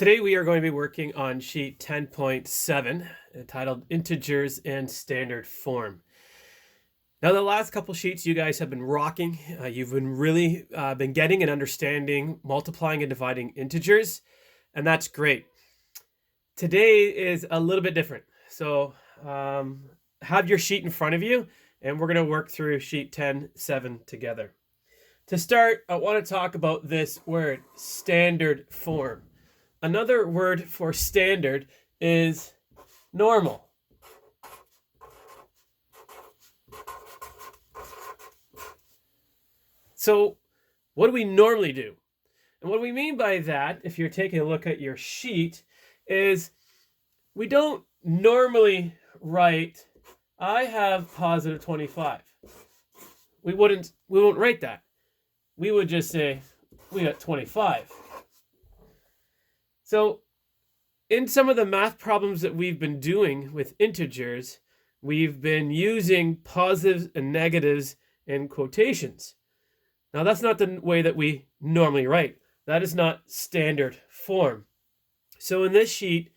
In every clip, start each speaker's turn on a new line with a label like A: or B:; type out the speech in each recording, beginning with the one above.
A: Today we are going to be working on sheet 10.7 entitled Integers and Standard Form. Now the last couple sheets you guys have been rocking. You've been really been getting and understanding multiplying and dividing integers, and that's great. Today is a little bit different. So have your sheet in front of you and we're going to work through sheet 10.7 together. To start, I want to talk about this word, standard form. Another word for standard is normal. So what do we normally do? And what we mean by that, if you're taking a look at your sheet, is we don't normally write, I have positive 25. We won't write that. We would just say, we got 25. So in some of the math problems that we've been doing with integers, we've been using positives and negatives in quotations. Now that's not the way that we normally write. That is not standard form. So in this sheet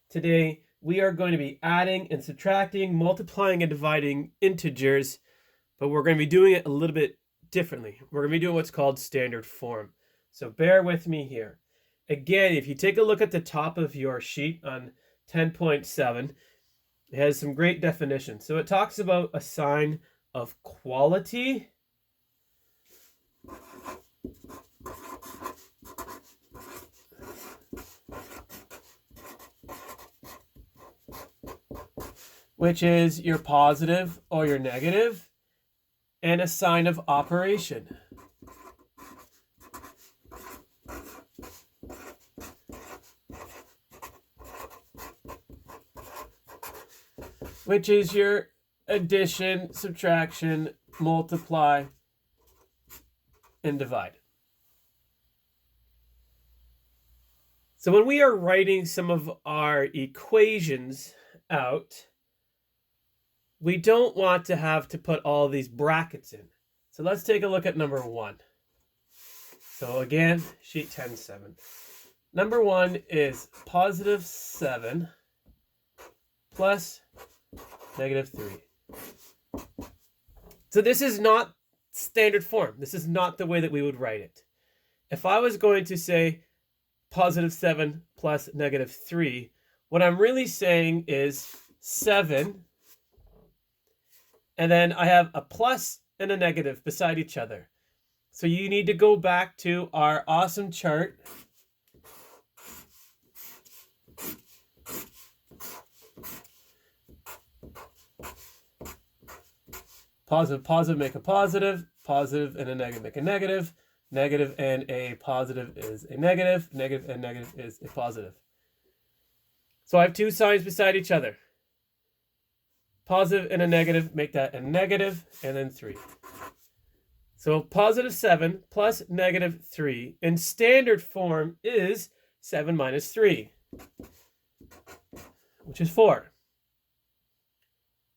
A: today, we are going to be adding and subtracting, multiplying and dividing integers, but we're going to be doing it a little bit differently. We're going to be doing what's called standard form. So bear with me here. Again, if you take a look at the top of your sheet on 10.7, it has some great definitions. So it talks about a sign of quality, which is your positive or your negative, and a sign of operation. Which is your addition, subtraction, multiply, and divide. So when we are writing some of our equations out, we don't want to have to put all these brackets in. So let's take a look at number 1. So again, sheet 10.7. Number 1 is positive 7 plus negative 3. So this is not standard form. This is not the way that we would write it. If I was going to say positive 7 plus negative 3, what I'm really saying is 7, and then I have a plus and a negative beside each other. So you need to go back to our awesome chart. Positive, positive, make a positive. Positive and a negative make a negative. Negative and a positive is a negative. Negative and negative is a positive. So I have two signs beside each other. Positive and a negative make that a negative, and then 3. So positive 7 plus negative 3 in standard form is 7 minus 3, which is 4.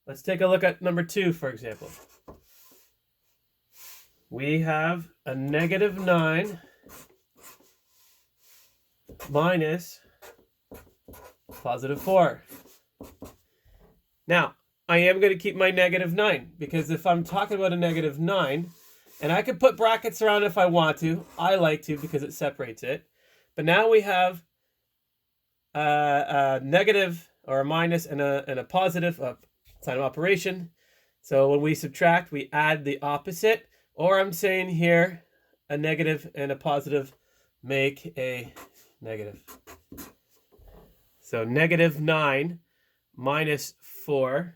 A: Let's take a look at number 2, for example. We have a negative 9 minus positive 4. Now, I am going to keep my negative 9, because if I'm talking about a negative 9, and I can put brackets around if I want to, I like to because it separates it. But now we have a negative or a minus and a positive sign of operation. So when we subtract, we add the opposite. Or I'm saying here, a negative and a positive make a negative. So negative 9 minus 4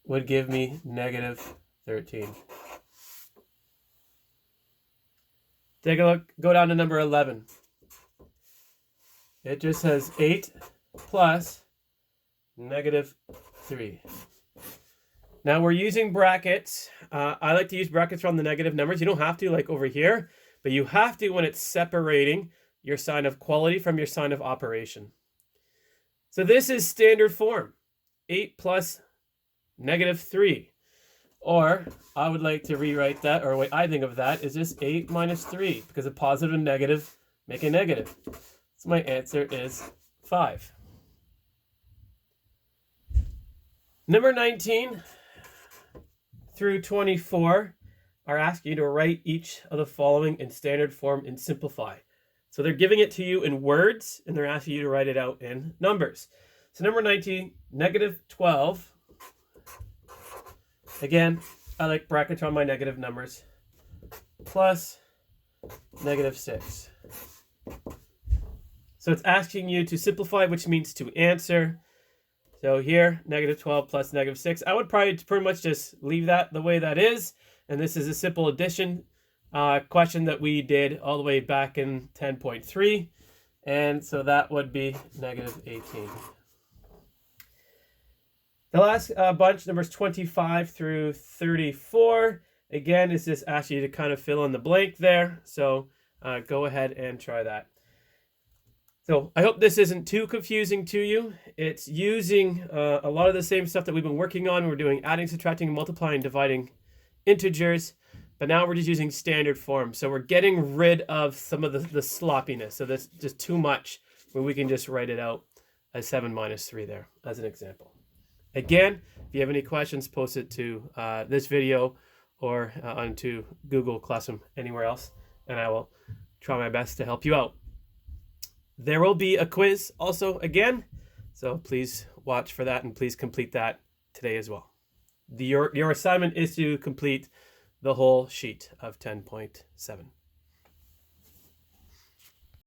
A: would give me negative 13. Take a look, go down to number 11. It just has 8 plus negative 3. Now we're using brackets. I like to use brackets around the negative numbers. You don't have to like over here, but you have to when it's separating your sign of quality from your sign of operation. So this is standard form. 8 plus negative 3. Or I would like to rewrite that, or the way I think of that is just 8 minus 3, because a positive and negative make a negative. So my answer is 5. Number 19 through 24 are asking you to write each of the following in standard form and simplify. So they're giving it to you in words, and they're asking you to write it out in numbers. So number 19, negative 12. Again, I like brackets on my negative numbers. Plus negative 6. So it's asking you to simplify, which means to answer. So here, negative 12 plus negative 6. I would probably pretty much just leave that the way that is. And this is a simple addition question that we did all the way back in 10.3. And so that would be negative 18. The last bunch, numbers 25 through 34, again, is just asking you to kind of fill in the blank there. So go ahead and try that. So I hope this isn't too confusing to you. It's using a lot of the same stuff that we've been working on. We're doing adding, subtracting, multiplying, dividing integers, but now we're just using standard form. So we're getting rid of some of the sloppiness. So that's just too much, where we can just write it out as 7 minus 3 there as an example. Again, if you have any questions, post it to this video or onto Google Classroom, anywhere else, and I will try my best to help you out. There will be a quiz also again, so please watch for that and please complete that today as well. Your assignment is to complete the whole sheet of 10.7.